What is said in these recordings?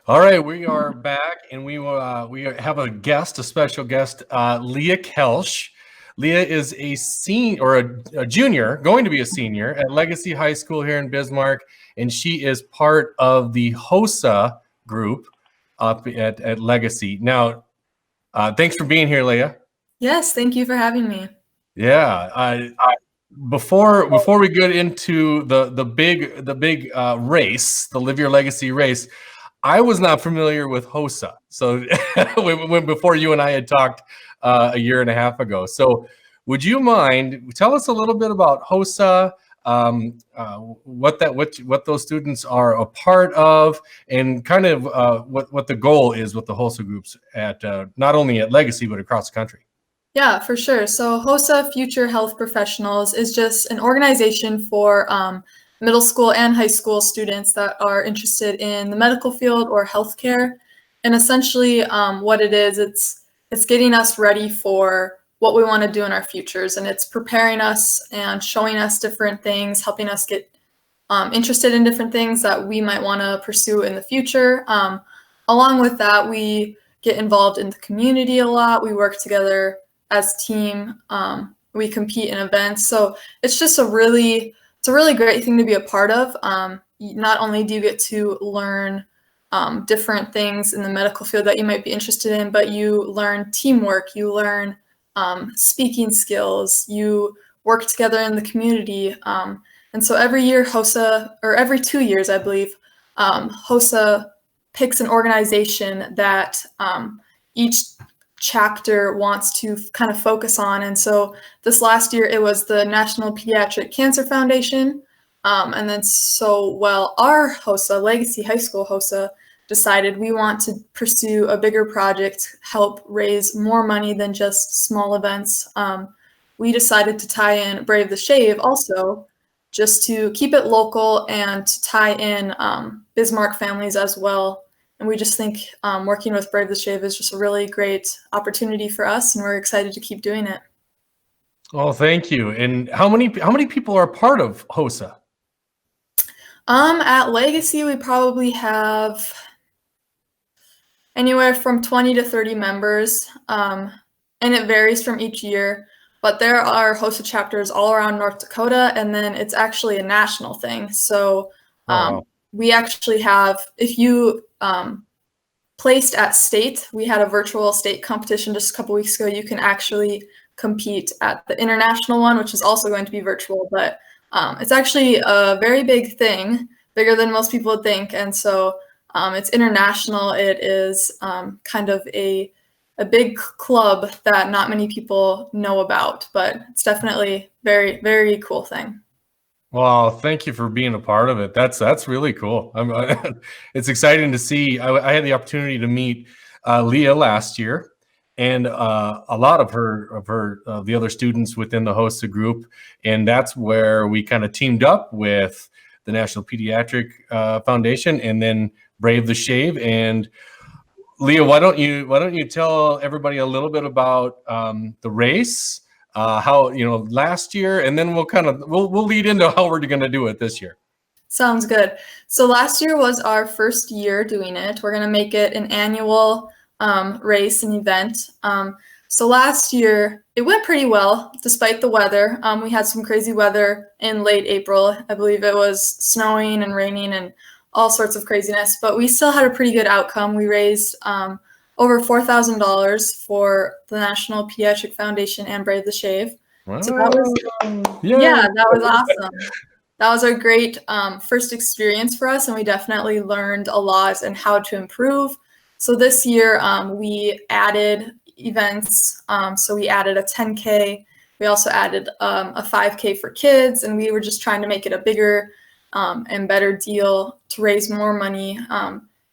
All right, we are back, and we have a guest, a special guest, Leah Kelsh. Leah is a senior or a junior, going to be a senior at Legacy High School here in Bismarck, and she is part of the HOSA group up at Legacy. Now, thanks for being here, Leah. Yes, thank you for having me. Yeah. Before we get into the big race, the Live Your Legacy race, I was not familiar with HOSA. So when before you and I had talked a year and a half ago. So would you mind tell us a little bit about HOSA, what those students are a part of, and kind of what the goal is with the HOSA groups at not only at Legacy but across the country. Yeah, for sure. So HOSA Future Health Professionals is just an organization for middle school and high school students that are interested in the medical field or healthcare. And essentially what it is, it's getting us ready for what we want to do in our futures. And it's preparing us and showing us different things, helping us get interested in different things that we might want to pursue in the future. Along with that, we get involved in the community a lot. We work together as a team. We compete in events. So it's just a really great thing to be a part of. Not only do you get to learn different things in the medical field that you might be interested in, but you learn teamwork, you learn speaking skills, you work together in the community. And so every year HOSA, or every 2 years, I believe, HOSA picks an organization that each chapter wants to kind of focus on. And so this last year, it was the National Pediatric Cancer Foundation. And then our HOSA, Legacy High School HOSA, decided we want to pursue a bigger project, help raise more money than just small events. We decided to tie in Brave the Shave also, just to keep it local and to tie in Bismarck families as well. And we just think working with Brave the Shave is just a really great opportunity for us, and we're excited to keep doing it. Oh, thank you. And how many people are part of HOSA? At Legacy, we probably have anywhere from 20 to 30 members, and it varies from each year. But there are HOSA chapters all around North Dakota, and then it's actually a national thing. So we actually have, if you placed at state, we had a virtual state competition just a couple weeks ago. You can actually compete at the international one, which is also going to be virtual, but it's actually a very big thing, bigger than most people would think. And so it's international. It is kind of a big club that not many people know about, but it's definitely very, very cool thing. Well, thank you for being a part of it. That's really cool. It's exciting to see. I had the opportunity to meet Leah last year, and a lot of the other students within the HOSA group, and that's where we kind of teamed up with the National Pediatric Foundation, and then Brave the Shave. And Leah, why don't you tell everybody a little bit about the race? How last year, and then we'll lead into how we're going to do it this year. Sounds good. So last year was our first year doing it. We're going to make it an annual race and event. So last year it went pretty well despite the weather. We had some crazy weather in late April. I believe it was snowing and raining and all sorts of craziness, but we still had a pretty good outcome. We raised over $4,000 for the National Pediatric Foundation and Brave the Shave. Wow. So that was awesome. That was a great first experience for us, and we definitely learned a lot and how to improve. So this year we added events. So we added a 10K. We also added a 5K for kids, and we were just trying to make it a bigger and better deal to raise more money.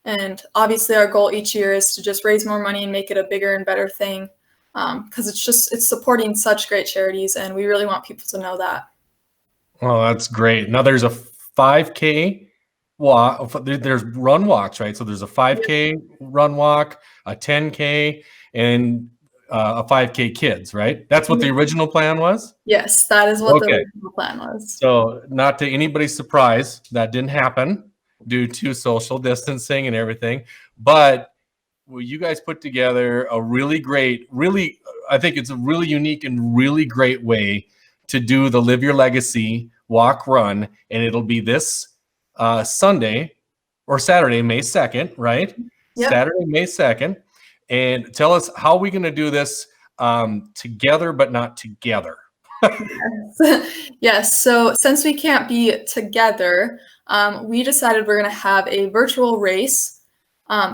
And obviously our goal each year is to just raise more money and make it a bigger and better thing, because it's supporting such great charities, and we really want people to know that. Oh, that's great. Now there's a 5K walk. There's run walks, right? So there's a 5K run walk, a 10K, and a 5K kids, right? That's what the original plan was? Yes, that is what the original plan was. So not to anybody's surprise, that didn't happen. due to social distancing and everything. But well, you guys put together a really great, really, I think it's a really unique and really great way to do the Live Your Legacy walk run. And it'll be this Sunday or Saturday, May 2nd, right? Yep. Saturday, May 2nd. And tell us how we're going to do this together, but not together. Yes. So since we can't be together, we decided we're going to have a virtual race.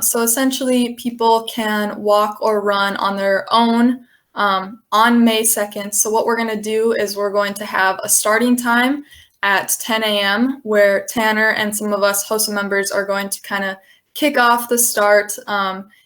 So essentially, people can walk or run on their own on May 2nd. So what we're going to do is we're going to have a starting time at 10 a.m. where Tanner and some of us HOSA members are going to kind of kick off the start,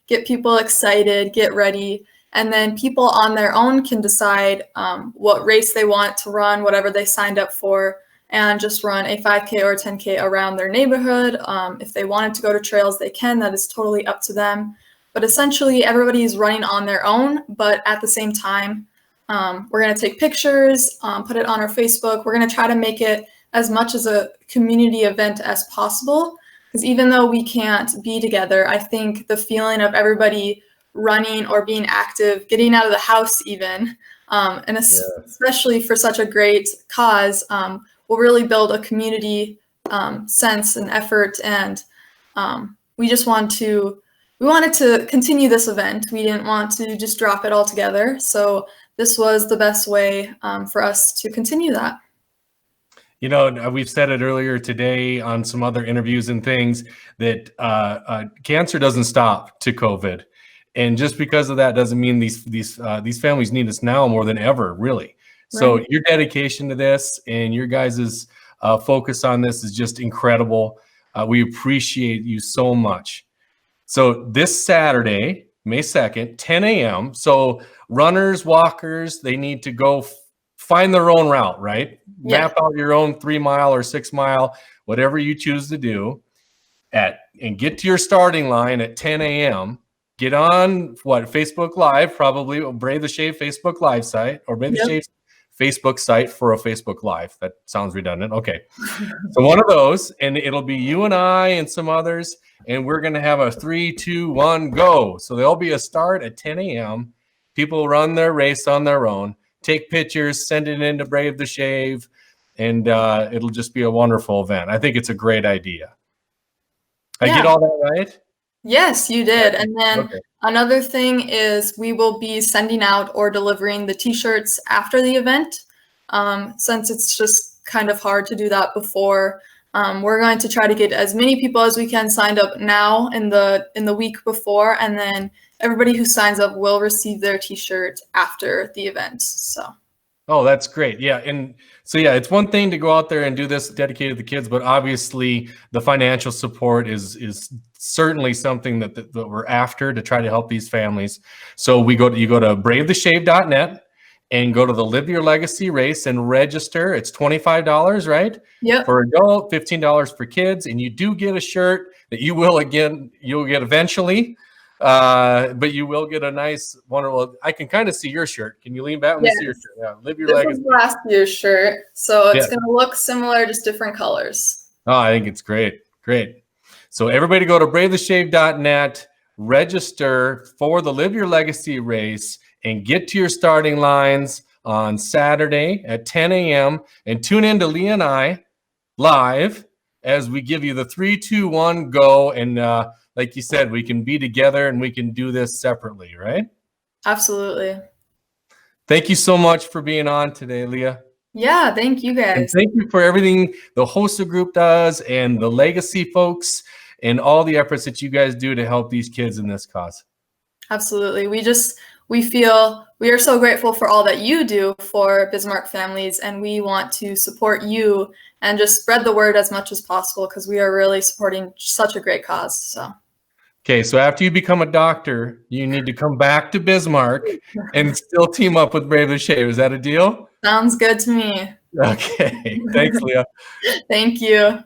get people excited, get ready. And then people on their own can decide what race they want to run, whatever they signed up for, and just run a 5K or 10K around their neighborhood. If they wanted to go to trails, they can. That is totally up to them. But essentially, everybody is running on their own, but at the same time, we're going to take pictures, put it on our Facebook. We're going to try to make it as much as a community event as possible, because even though we can't be together, I think the feeling of everybody running or being active, getting out of the house even, and especially for such a great cause, will really build a community sense and effort. And we wanted to continue this event. We didn't want to just drop it all together. So this was the best way for us to continue that. You know, we've said it earlier today on some other interviews and things that cancer doesn't stop to COVID. And just because of that doesn't mean these families need us now more than ever, really. So Right. your dedication to this and your guys' focus on this is just incredible. We appreciate you so much. So this Saturday, May 2nd, 10 a.m. So runners, walkers, they need to go find their own route, right? Yeah. Map out your own 3 mile or 6 mile, whatever you choose to do, and get to your starting line at 10 a.m. Get on Facebook Live, probably Brave the Shave Facebook Live site, or Brave the Shave Facebook site for a Facebook Live. That sounds redundant. Okay. So one of those, and it'll be you and I and some others, and we're going to have a 3, 2, 1, go. So there'll be a start at 10 a.m. People run their race on their own, take pictures, send it in to Brave the Shave, and it'll just be a wonderful event. I think it's a great idea. I get all that right? Yes, you did. And then another thing is we will be sending out or delivering the t-shirts after the event. Since it's just kind of hard to do that before, we're going to try to get as many people as we can signed up now in the week before, and then everybody who signs up will receive their t-shirt after the event. So. Oh, that's great. Yeah. And so, yeah, it's one thing to go out there and do this dedicated to the kids, but obviously the financial support is certainly something that we're after to try to help these families. So you go to bravetheshave.net and go to the Live Your Legacy race and register. It's $25, right? Yep. For adult, $15 for kids. And you do get a shirt that you'll get eventually. But you will get a nice, wonderful. I can kind of see your shirt. Can you lean back? Let me see your shirt. Yeah, Live Your Legacy. This was last year's shirt, so it's going to look similar, just different colors. Oh, I think it's great. Great. So everybody go to bravetheshave.net, register for the Live Your Legacy race, and get to your starting lines on Saturday at 10 a.m. and tune in to Leah and I live as we give you the 3, 2, 1, go. And like you said, we can be together and we can do this separately, right? Absolutely. Thank you so much for being on today, Leah. Yeah, thank you guys. And thank you for everything the HOSA group does and the Legacy folks and all the efforts that you guys do to help these kids in this cause. Absolutely. We feel we are so grateful for all that you do for Bismarck families, and we want to support you and just spread the word as much as possible because we are really supporting such a great cause. So. Okay, so after you become a doctor, you need to come back to Bismarck and still team up with Brave the Shave. Is that a deal? Sounds good to me. Okay, thanks, Leah. Thank you.